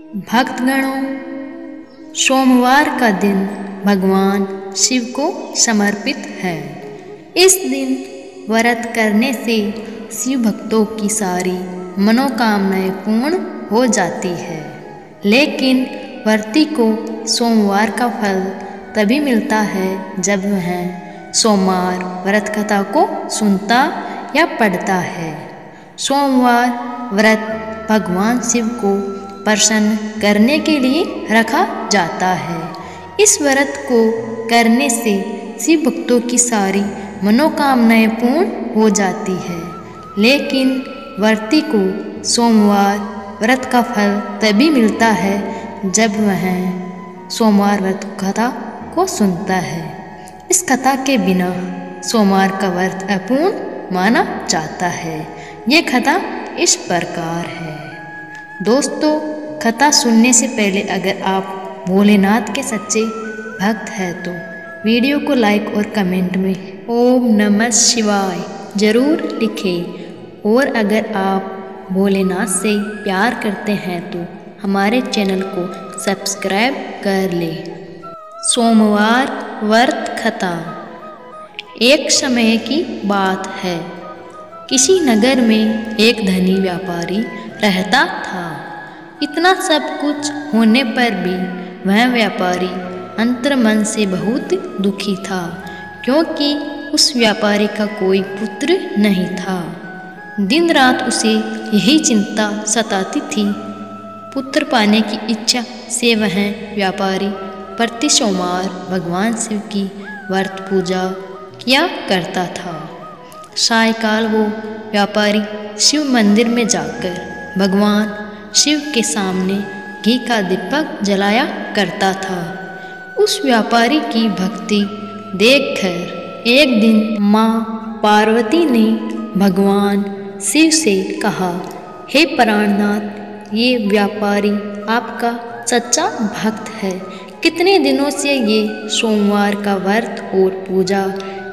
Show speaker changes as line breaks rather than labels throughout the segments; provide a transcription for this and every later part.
भक्तगणों, सोमवार का दिन भगवान शिव को समर्पित है। इस दिन व्रत करने से शिव भक्तों की सारी मनोकामनाएं पूर्ण हो जाती है। लेकिन व्रती को सोमवार का फल तभी मिलता है जब वह सोमवार व्रत कथा को सुनता या पढ़ता है। सोमवार व्रत भगवान शिव को प्रसन्न करने के लिए रखा जाता है। इस व्रत को करने से शिव भक्तों की सारी मनोकामनाएं पूर्ण हो जाती है। लेकिन व्रती को सोमवार व्रत का फल तभी मिलता है जब वह सोमवार व्रत कथा को सुनता है। इस कथा के बिना सोमवार का व्रत अपूर्ण माना जाता है। ये कथा इस प्रकार है। दोस्तों, कथा सुनने से पहले अगर आप भोलेनाथ के सच्चे भक्त हैं तो वीडियो को लाइक और कमेंट में ओम नमः शिवाय जरूर लिखें। और अगर आप भोलेनाथ से प्यार करते हैं तो हमारे चैनल को सब्सक्राइब कर लें। सोमवार व्रत कथा। एक समय की बात है। किसी नगर में एक धनी व्यापारी रहता था। इतना सब कुछ होने पर भी वह व्यापारी अंतर्मन से बहुत दुखी था, क्योंकि उस व्यापारी का कोई पुत्र नहीं था। दिन रात उसे यही चिंता सताती थी। पुत्र पाने की इच्छा से वह व्यापारी प्रति सोमवार भगवान शिव की व्रत पूजा किया करता था। सायकाल वो व्यापारी शिव मंदिर में जाकर भगवान शिव के सामने घी का दीपक जलाया करता था। उस व्यापारी की भक्ति देखकर एक दिन माँ पार्वती ने भगवान शिव से कहा, हे प्राणनाथ, ये व्यापारी आपका सच्चा भक्त है। कितने दिनों से ये सोमवार का व्रत और पूजा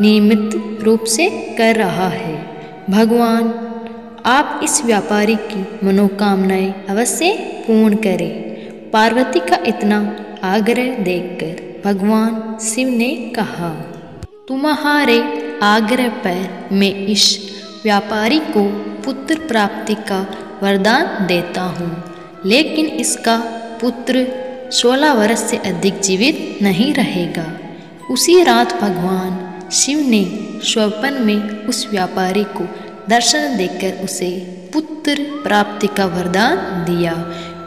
नियमित रूप से कर रहा है। भगवान, आप इस व्यापारी की मनोकामनाएं अवश्य पूर्ण करें। पार्वती का इतना आग्रह देखकर भगवान शिव ने कहा, तुम्हारे आग्रह पर मैं इस व्यापारी को पुत्र प्राप्ति का वरदान देता हूँ, लेकिन इसका पुत्र 16 वर्ष से अधिक जीवित नहीं रहेगा। उसी रात भगवान शिव ने स्वप्न में उस व्यापारी को दर्शन देकर उसे पुत्र प्राप्ति का वरदान दिया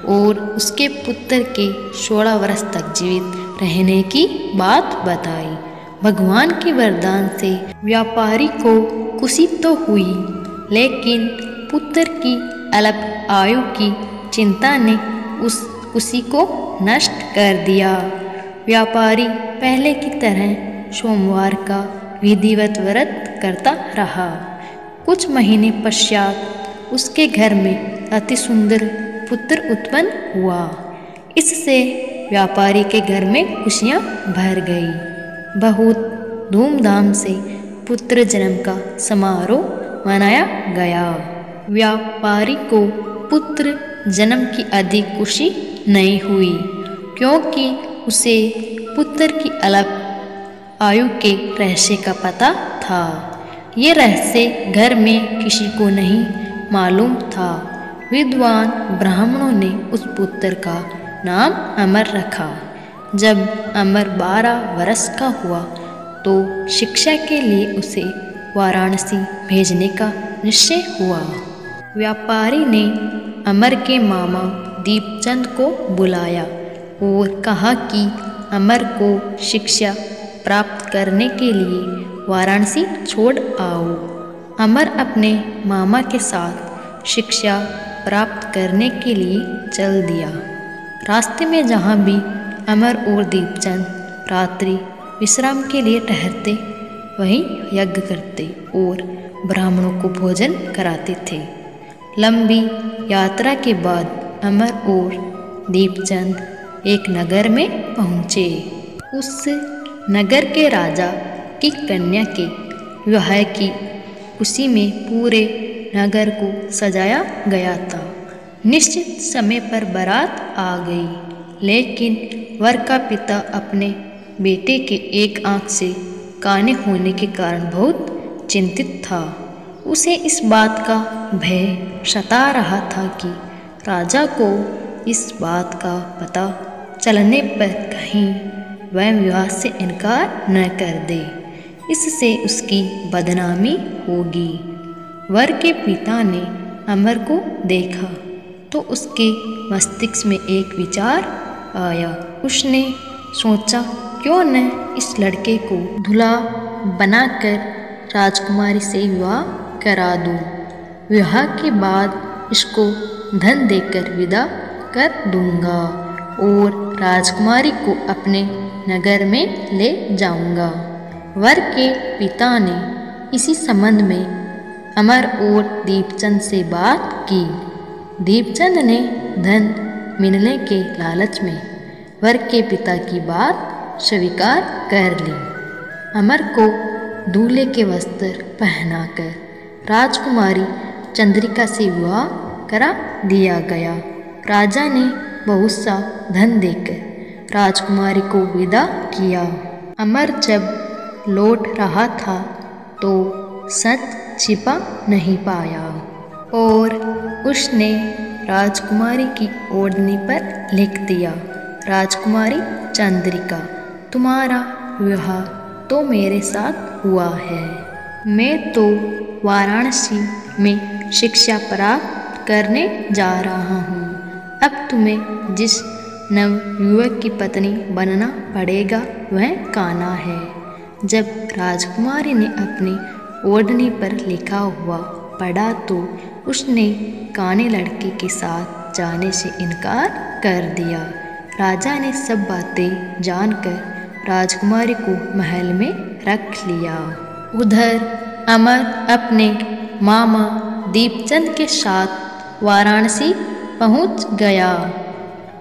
और उसके पुत्र के 16 वर्ष तक जीवित रहने की बात बताई। भगवान के वरदान से व्यापारी को खुशी तो हुई, लेकिन पुत्र की अल्प आयु की चिंता ने उस खुशी को नष्ट कर दिया। व्यापारी पहले की तरह सोमवार का विधिवत व्रत करता रहा। कुछ महीने पश्चात उसके घर में अति सुंदर पुत्र उत्पन्न हुआ। इससे व्यापारी के घर में खुशियां भर गई। बहुत धूमधाम से पुत्र जन्म का समारोह मनाया गया। व्यापारी को पुत्र जन्म की अधिक खुशी नहीं हुई, क्योंकि उसे पुत्र की अल्प आयु के रहस्य का पता था। ये रहस्य घर में किसी को नहीं मालूम था। विद्वान ब्राह्मणों ने उस पुत्र का नाम अमर रखा। जब अमर 12 वर्ष का हुआ तो शिक्षा के लिए उसे वाराणसी भेजने का निश्चय हुआ। व्यापारी ने अमर के मामा दीपचंद को बुलाया और कहा कि अमर को शिक्षा प्राप्त करने के लिए वाराणसी छोड़ आओ। अमर अपने मामा के साथ शिक्षा प्राप्त करने के लिए चल दिया। रास्ते में जहाँ भी अमर और दीपचंद रात्रि विश्राम के लिए ठहरते, वहीं यज्ञ करते और ब्राह्मणों को भोजन कराते थे। लंबी यात्रा के बाद अमर और दीपचंद एक नगर में पहुँचे। उस नगर के राजा की कन्या के विवाह की खुशी में पूरे नगर को सजाया गया था। निश्चित समय पर बारात आ गई, लेकिन वर का पिता अपने बेटे के एक आंख से काने होने के कारण बहुत चिंतित था। उसे इस बात का भय सता रहा था कि राजा को इस बात का पता चलने पर कहीं वह विवाह से इनकार न कर दे, इससे उसकी बदनामी होगी। वर के पिता ने अमर को देखा तो उसके मस्तिष्क में एक विचार आया। उसने सोचा, क्यों न इस लड़के को दूल्हा बनाकर राजकुमारी से विवाह करा दूं। विवाह के बाद इसको धन देकर विदा कर दूंगा और राजकुमारी को अपने नगर में ले जाऊंगा। वर के पिता ने इसी संबंध में अमर और दीपचंद से बात की। दीपचंद ने धन मिलने के लालच में वर के पिता की बात स्वीकार कर ली। अमर को दूल्हे के वस्त्र पहनाकर राजकुमारी चंद्रिका से विवाह करा दिया गया। राजा ने बहुत सा धन देकर राजकुमारी को विदा किया। अमर जब लौट रहा था तो सच छिपा नहीं पाया और उसने राजकुमारी की ओढ़नी पर लिख दिया, राजकुमारी चंद्रिका, तुम्हारा विवाह तो मेरे साथ हुआ है। मैं तो वाराणसी में शिक्षा प्राप्त करने जा रहा हूँ। अब तुम्हें जिस नवयुवक की पत्नी बनना पड़ेगा वह कान्हा है। जब राजकुमारी ने अपनी ओढ़नी पर लिखा हुआ पढ़ा तो उसने काने लड़के के साथ जाने से इनकार कर दिया। राजा ने सब बातें जानकर राजकुमारी को महल में रख लिया। उधर अमर अपने मामा दीपचंद के साथ वाराणसी पहुंच गया।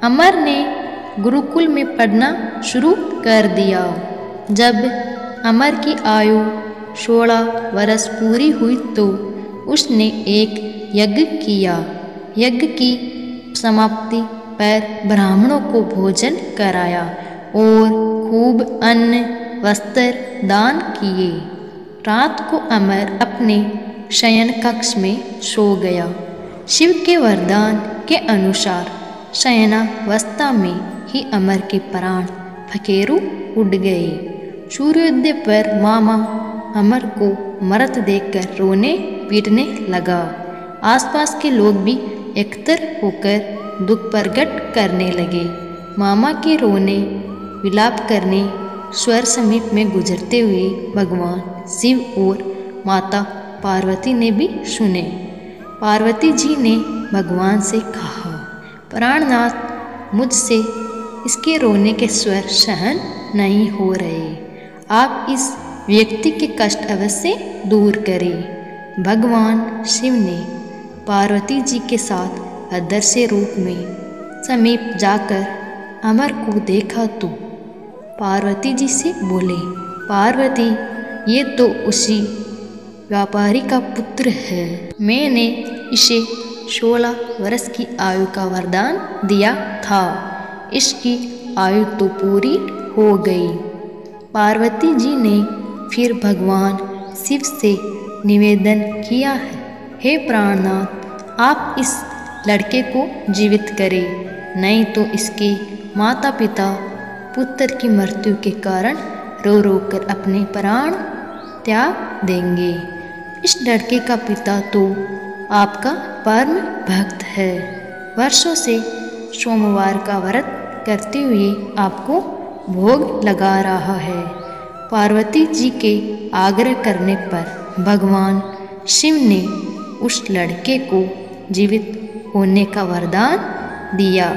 अमर ने गुरुकुल में पढ़ना शुरू कर दिया। जब अमर की आयु 16 वर्ष पूरी हुई तो उसने एक यज्ञ किया। यज्ञ की समाप्ति पर ब्राह्मणों को भोजन कराया और खूब अन्न वस्त्र दान किए। रात को अमर अपने शयन कक्ष में सो गया। शिव के वरदान के अनुसार शयनावस्था में ही अमर के प्राण फकेरू उड़ गए। सूर्योदय पर मामा अमर को मरत देखकर रोने पीटने लगा। आसपास के लोग भी एकत्र होकर दुख प्रकट करने लगे। मामा के रोने विलाप करने स्वर समीप में गुजरते हुए भगवान शिव और माता पार्वती ने भी सुने। पार्वती जी ने भगवान से कहा, प्राणनाथ, मुझसे इसके रोने के स्वर सहन नहीं हो रहे। आप इस व्यक्ति के कष्ट अवश्य दूर करें। भगवान शिव ने पार्वती जी के साथ अदृश्य रूप में समीप जाकर अमर को देखा तो पार्वती जी से बोले, पार्वती, ये तो उसी व्यापारी का पुत्र है। मैंने इसे 16 वर्ष की आयु का वरदान दिया था। इसकी आयु तो पूरी हो गई। पार्वती जी ने फिर भगवान शिव से निवेदन किया है, हे प्राणनाथ, आप इस लड़के को जीवित करें, नहीं तो इसके माता पिता पुत्र की मृत्यु के कारण रो रो कर अपने प्राण त्याग देंगे। इस लड़के का पिता तो आपका परम भक्त है। वर्षों से सोमवार का व्रत करते हुए आपको भोग लगा रहा है। पार्वती जी के आग्रह करने पर भगवान शिव ने उस लड़के को जीवित होने का वरदान दिया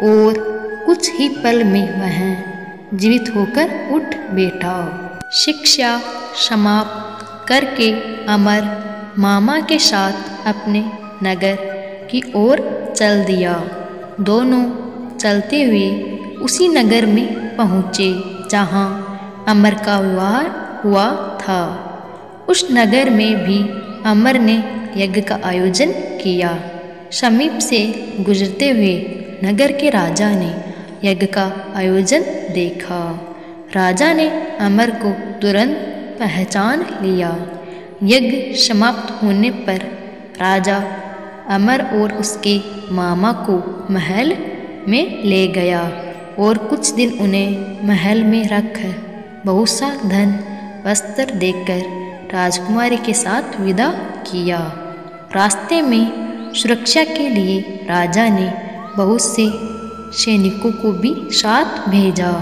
और कुछ ही पल में वह जीवित होकर उठ बैठा। शिक्षा समाप्त करके अमर मामा के साथ अपने नगर की ओर चल दिया। दोनों चलते हुए उसी नगर में पहुँचे जहाँ अमर का विवाह हुआ था। उस नगर में भी अमर ने यज्ञ का आयोजन किया। समीप से गुजरते हुए नगर के राजा ने यज्ञ का आयोजन देखा। राजा ने अमर को तुरंत पहचान लिया। यज्ञ समाप्त होने पर राजा अमर और उसके मामा को महल में ले गया और कुछ दिन उन्हें महल में रखकर बहुत सा धन वस्त्र देकर राजकुमारी के साथ विदा किया। रास्ते में सुरक्षा के लिए राजा ने बहुत से सैनिकों को भी साथ भेजा।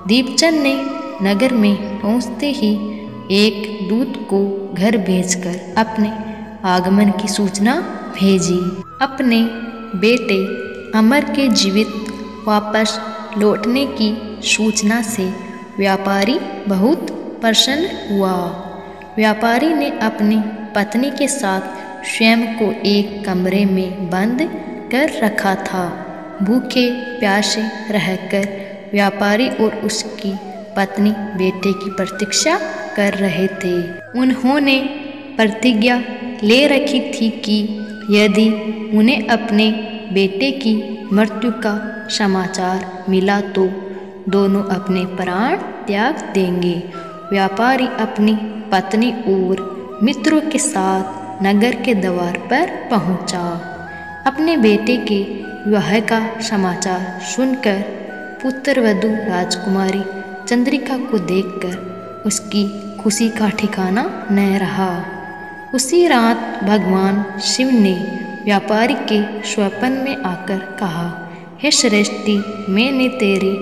दीपचंद ने नगर में पहुंचते ही एक दूत को घर भेजकर अपने आगमन की सूचना भेजी। अपने बेटे अमर के जीवित वापस लौटने की सूचना से व्यापारी बहुत प्रसन्न हुआ। व्यापारी ने अपनी पत्नी के साथ स्वयं को एक कमरे में बंद कर रखा था। भूखे प्यासे रहकर व्यापारी और उसकी पत्नी बेटे की प्रतीक्षा कर रहे थे। उन्होंने प्रतिज्ञा ले रखी थी कि यदि उन्हें अपने बेटे की मृत्यु का समाचार मिला तो दोनों अपने प्राण त्याग देंगे। व्यापारी अपनी पत्नी और मित्रों के साथ नगर के द्वार पर पहुंचा। अपने बेटे के विवाह का समाचार सुनकर पुत्रवधू राजकुमारी चंद्रिका को देखकर उसकी खुशी का ठिकाना न रहा। उसी रात भगवान शिव ने व्यापारी के स्वप्न में आकर कहा, हे श्रेष्ठी, मैंने तेरे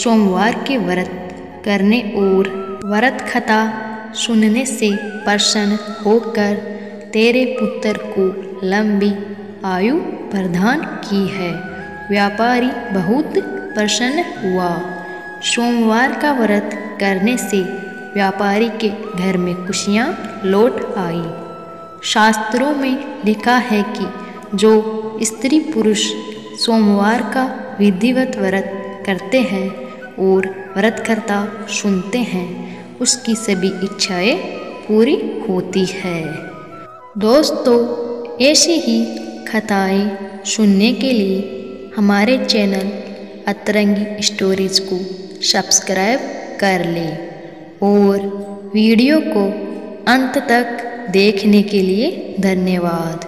सोमवार के व्रत करने और व्रत कथा सुनने से प्रसन्न होकर तेरे पुत्र को लंबी आयु प्रदान की है। व्यापारी बहुत प्रसन्न हुआ। सोमवार का व्रत करने से व्यापारी के घर में खुशियाँ लौट आई। शास्त्रों में लिखा है कि जो स्त्री पुरुष सोमवार का विधिवत व्रत करते हैं और व्रतकर्ता सुनते हैं, उसकी सभी इच्छाएं पूरी होती है। दोस्तों, ऐसी ही कथाएं सुनने के लिए हमारे चैनल अतरंगी स्टोरीज को सब्सक्राइब कर लें और वीडियो को अंत तक देखने के लिए धन्यवाद।